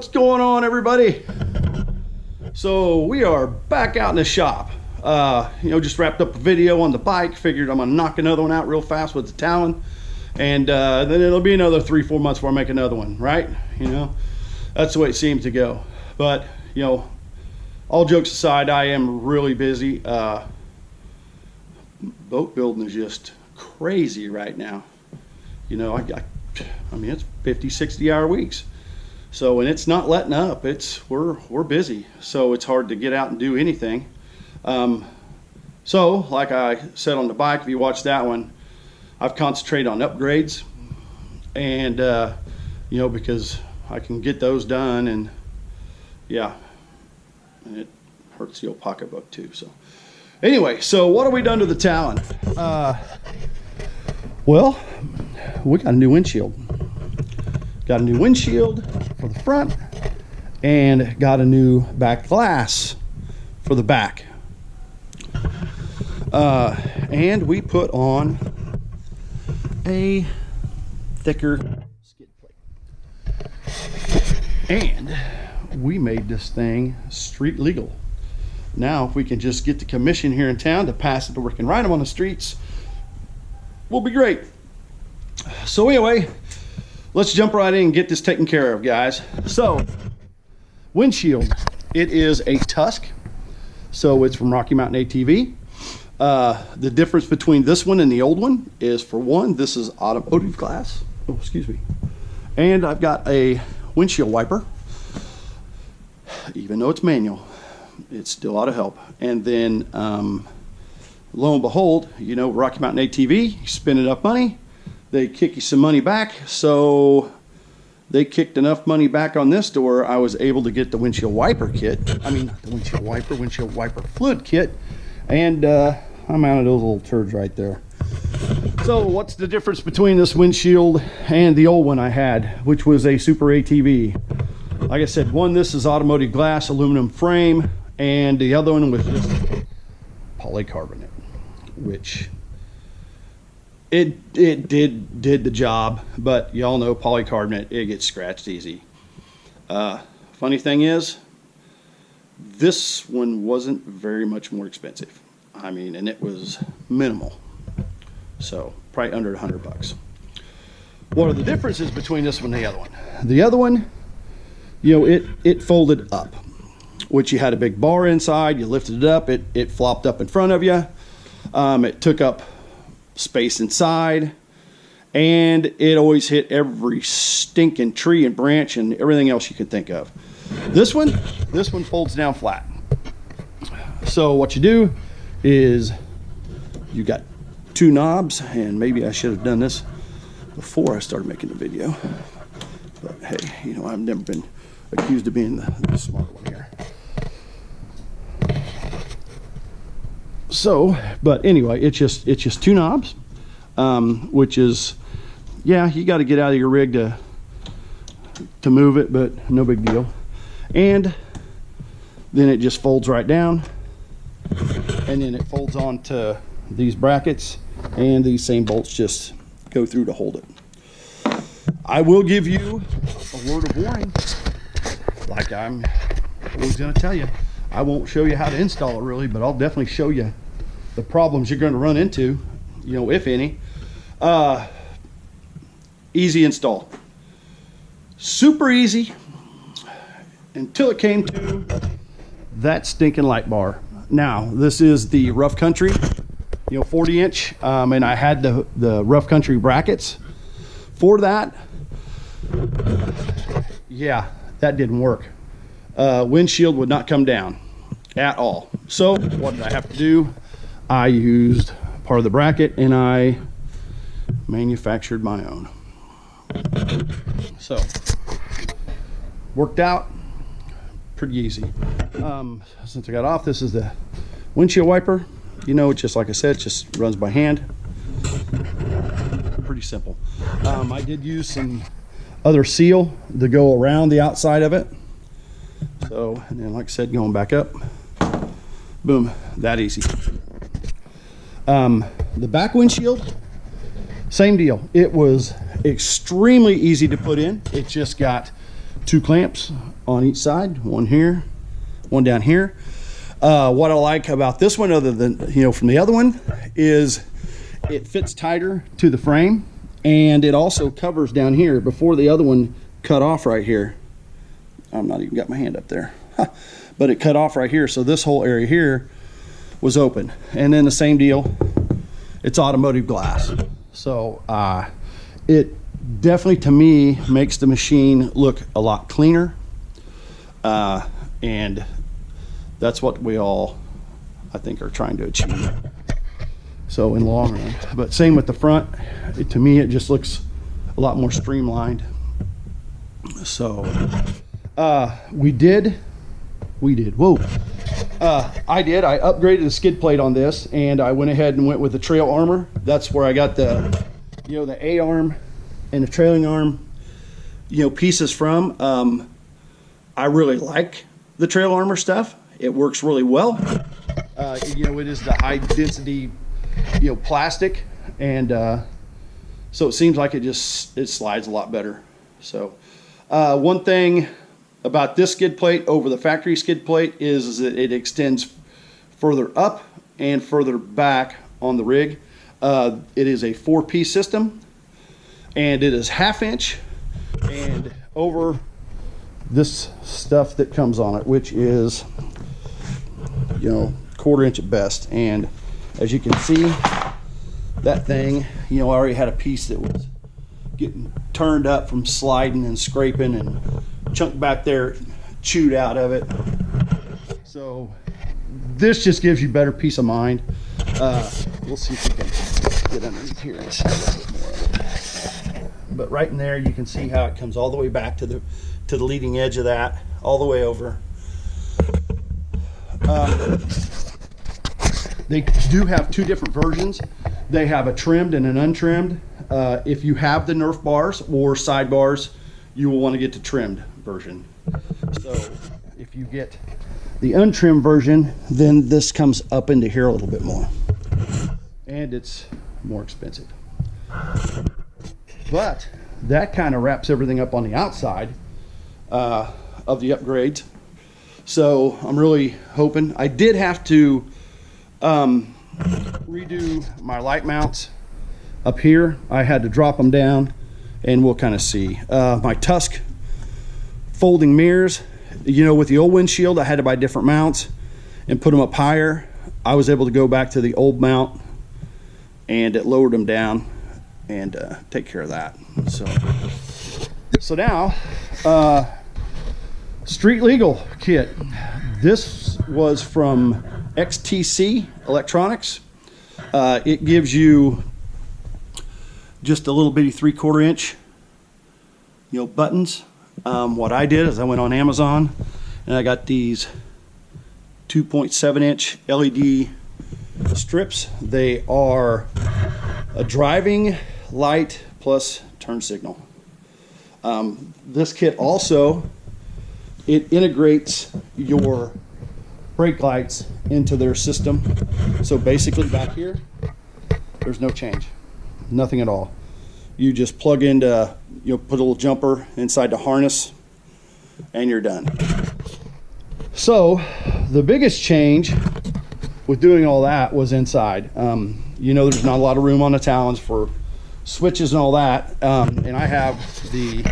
What's going on, everybody? So we are back out in the shop. Just wrapped up a video on the bike. Figured I'm gonna knock another one out real fast with the Talon, and then it'll be another 3-4 months before I make another one, right? That's the way it seems to go. But all jokes aside, I am really busy. Boat building is just crazy right now. I mean, it's 50-60 hour weeks. So, and it's not letting up. We're busy. So it's hard to get out and do anything. So like I said on the bike, if you watch that one, I've concentrated on upgrades, and because I can get those done, and yeah, and it hurts the old pocketbook too. So anyway, so what have we done to the Talon? Well, we got a new windshield. Got a new windshield for the front, and got a new back glass for the back. And we put on a thicker skid plate. And we made this thing street legal. Now, if we can just get the commission here in town to pass it to work and ride them on the streets, will be great. So anyway, let's jump right in and get this taken care of, guys. So, windshield, it is a Tusk. So it's from Rocky Mountain ATV. The difference between this one and the old one is, for one, this is automotive glass. Oh, excuse me. And I've got a windshield wiper. Even though it's manual, it still ought to help. And then, lo and behold, Rocky Mountain ATV, you spend enough money, they kick you some money back. So they kicked enough money back on this door, I was able to get the windshield wiper kit. I mean, not the windshield wiper fluid kit. And I mounted those little turds right there. So what's the difference between this windshield and the old one I had, which was a Super ATV? Like I said, this is automotive glass, aluminum frame, and the other one was just polycarbonate, which it did the job, but y'all know polycarbonate, it gets scratched easy. Funny thing is, this one wasn't very much more expensive. I mean, and it was minimal. So probably under $100. What are the differences between this one and the other one? The other one, it folded up, which you had a big bar inside, you lifted it up, it flopped up in front of you. It took up space inside, and it always hit every stinking tree and branch and everything else you could think of. This one folds down flat. So what you do is you got two knobs, and maybe I should have done this before I started making the video, but hey, I've never been accused of being the smart one here. So, but anyway, it's just two knobs, which is, yeah, you got to get out of your rig to move it, but no big deal. And then it just folds right down, and then it folds onto these brackets, and these same bolts just go through to hold it. I will give you a word of warning, like I'm always going to tell you. I won't show you how to install it really, but I'll definitely show you the problems you're going to run into, if any. Easy install. Super easy until it came to that stinking light bar. Now, this is the Rough Country, 40-inch, and I had the Rough Country brackets for that. Yeah, that didn't work. Windshield would not come down at all. So what did I have to do? I used part of the bracket, and I manufactured my own. So worked out pretty easy. Since I got off, this is the windshield wiper. Just like I said, it just runs by hand. Pretty simple. I did use some other seal to go around the outside of it. So, and then like I said, going back up, boom, that easy. The back windshield, same deal. It was extremely easy to put in. It just got 2 clamps on each side, one here, one down here. What I like about this one, other than, you know, from the other one, is it fits tighter to the frame, and it also covers down here. Before, the other one cut off right here. I'm not even got my hand up there. But it cut off right here, so this whole area here was open. And then the same deal, it's automotive glass. So it definitely, to me, makes the machine look a lot cleaner. And that's what we all, I think, are trying to achieve. So in the long run. But same with the front. To me, it just looks a lot more streamlined. So I did. I upgraded the skid plate on this, and I went ahead and went with the trail armor. That's where I got the, you know, the A-arm and the trailing arm, you know, pieces from. I really like the trail armor stuff. It works really well. You know, it is the high density, you know, plastic, and so it seems like it slides a lot better. So one thing about this skid plate over the factory skid plate is that it extends further up and further back on the rig. It is a 4-piece system, and it is 1/2 inch and over this stuff that comes on it, which is, you know, 1/4 inch at best. And as you can see, that thing, you know, I already had a piece that was getting turned up from sliding and scraping, and chunk back there chewed out of it. So this just gives you better peace of mind. We'll see if we can get underneath here and see a little bit more of it. But right in there, you can see how it comes all the way back to the leading edge of that, all the way over. They do have 2 different versions. They have a trimmed and an untrimmed. If you have the Nerf bars or sidebars, you will want to get the trimmed version. So if you get the untrimmed version, then this comes up into here a little bit more, and it's more expensive. But that kind of wraps everything up on the outside of the upgrades. So I'm really hoping. I did have to redo my light mounts up here. I had to drop them down, and we'll kind of see. My Tusk folding mirrors, you know, with the old windshield, I had to buy different mounts and put them up higher. I was able to go back to the old mount, and it lowered them down and take care of that. So now, street legal kit. This was from XTC Electronics. It gives you just a little bitty 3/4 inch, you know, buttons. What I did is I went on Amazon and I got these 2.7 inch LED strips. They are a driving light plus turn signal. This kit also, it integrates your brake lights into their system. So basically back here, there's no change, nothing at all. You just plug into, you know, put a little jumper inside the harness, and you're done. So the biggest change with doing all that was inside. You know, there's not a lot of room on the Talons for switches and all that, and I have the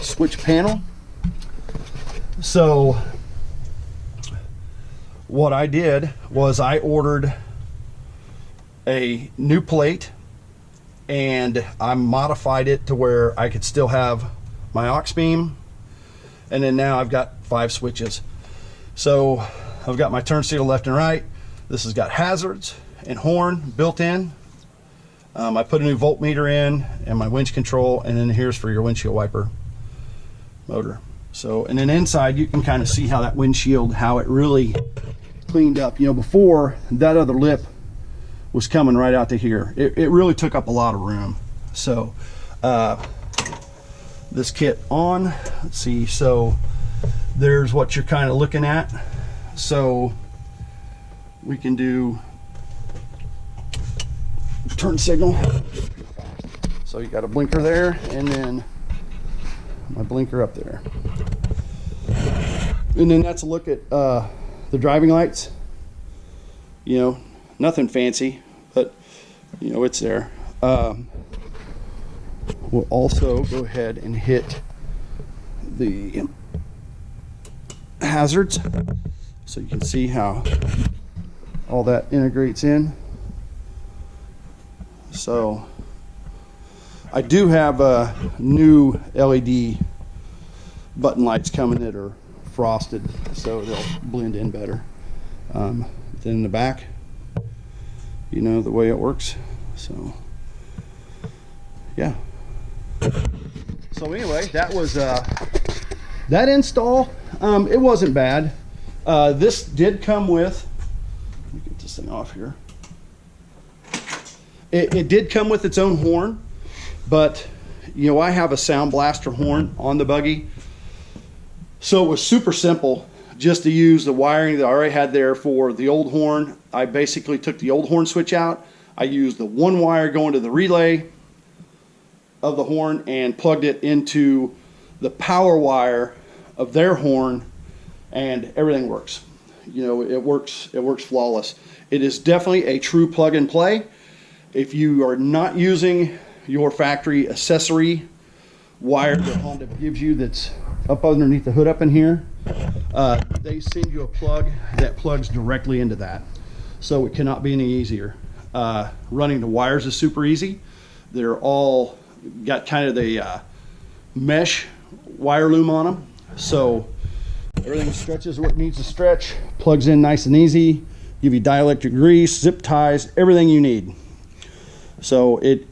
switch panel. So what I did was I ordered a new plate, and I modified it to where I could still have my aux beam, and then now I've got 5 switches. So I've got my turn signal left and right. This has got hazards and horn built in. I put a new voltmeter in and my winch control, and then here's for your windshield wiper motor. So, and then inside you can kind of see how that windshield, how it really cleaned up. You know, before, that other lip was coming right out to here. It really took up a lot of room. So this kit on, let's see, so there's what you're kind of looking at. So we can do turn signal. So you got a blinker there, and then my blinker up there. And then that's a look at the driving lights. You know, nothing fancy, but you know, it's there. We'll also go ahead and hit the hazards so you can see how all that integrates in. So I do have new LED button lights coming that are frosted, so they'll blend in better. Then in the back, you know the way it works. So yeah. So anyway, that was that install. It wasn't bad. This did come with, let me get this thing off here. It did come with its own horn, but you know, I have a Sound Blaster horn on the buggy, so it was super simple just to use the wiring that I already had there for the old horn. I basically took the old horn switch out. I used the one wire going to the relay of the horn and plugged it into the power wire of their horn, and everything works. You know, it works flawless. It is definitely a true plug and play. If you are not using your factory accessory wire that Honda gives you that's up underneath the hood up in here, they send you a plug that plugs directly into that. So it cannot be any easier. Running the wires is super easy. They're all got kind of the mesh wire loom on them. So everything stretches what it needs to stretch, plugs in nice and easy, give you dielectric grease, zip ties, everything you need. So it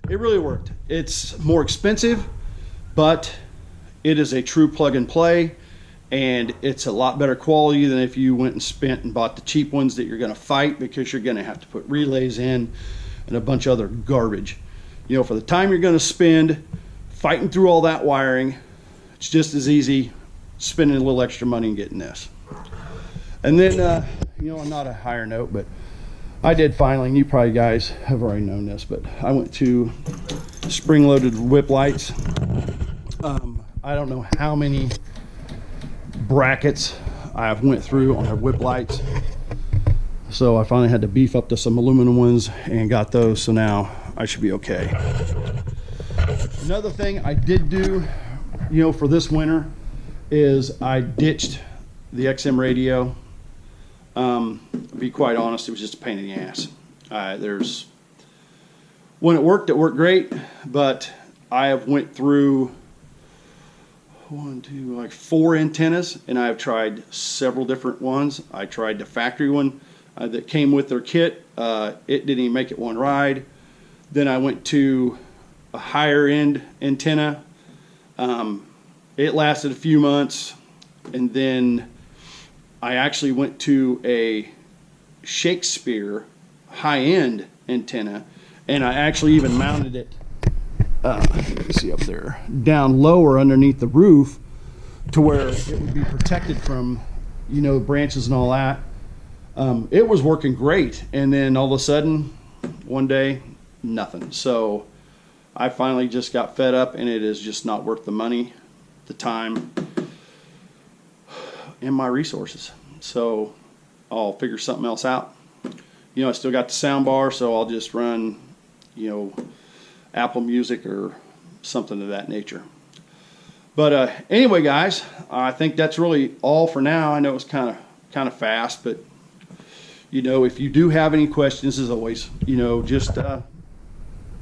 really worked. It's more expensive, but it is a true plug and play, and it's a lot better quality than if you went and spent and bought the cheap ones that you're going to fight, because you're going to have to put relays in and a bunch of other garbage. You know, for the time you're going to spend fighting through all that wiring, it's just as easy spending a little extra money and getting this. And then, you know, I'm not a higher note, but I did finally, and you probably guys have already known this, but I went to spring-loaded whip lights. I don't know how many brackets I've went through on their whip lights. So I finally had to beef up to some aluminum ones and got those, so now I should be okay. Another thing I did do, you know, for this winter is I ditched the XM radio. To be quite honest, it was just a pain in the ass. When it worked great, but I have went through like 4 antennas, and I have tried several different ones. I tried the factory one that came with their kit. It didn't even make it one ride. Then I went to a higher end antenna. It lasted a few months, and then I actually went to a Shakespeare high-end antenna, and I actually even mounted it, you can see up there, down lower underneath the roof to where it would be protected from, you know, branches and all that. It was working great, and then all of a sudden, one day, nothing. So I finally just got fed up, and it is just not worth the money, the time, and my resources. So I'll figure something else out. You know, I still got the sound bar, so I'll just run, you know, Apple Music or something of that nature. But anyway, guys, I think that's really all for now. I know it was kind of fast, but you know, if you do have any questions, as always, you know, just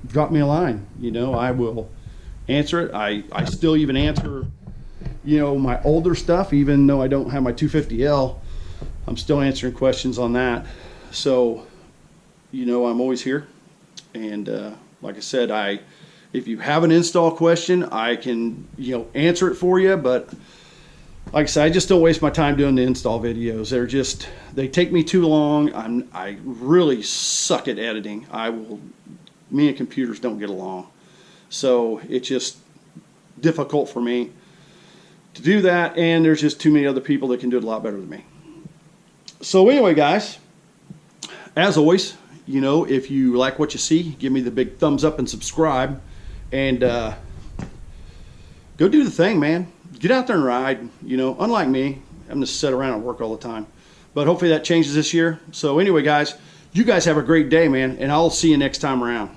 drop me a line. You know, I will answer it. I still even answer, you know, my older stuff, even though I don't have my 250L. I'm still answering questions on that. So, you know, I'm always here. And like I said, if you have an install question, I can, you know, answer it for you. But like I said, I just don't waste my time doing the install videos. They take me too long. I really suck at editing. Me and computers don't get along. So it's just difficult for me to do that, and there's just too many other people that can do it a lot better than me. So anyway, guys, as always, you know, if you like what you see, give me the big thumbs up and subscribe. and go do the thing, man. Get out there and ride. You know, unlike me, I'm just sit around and work all the time. But hopefully that changes this year. So anyway, guys, you guys have a great day, man, and I'll see you next time around.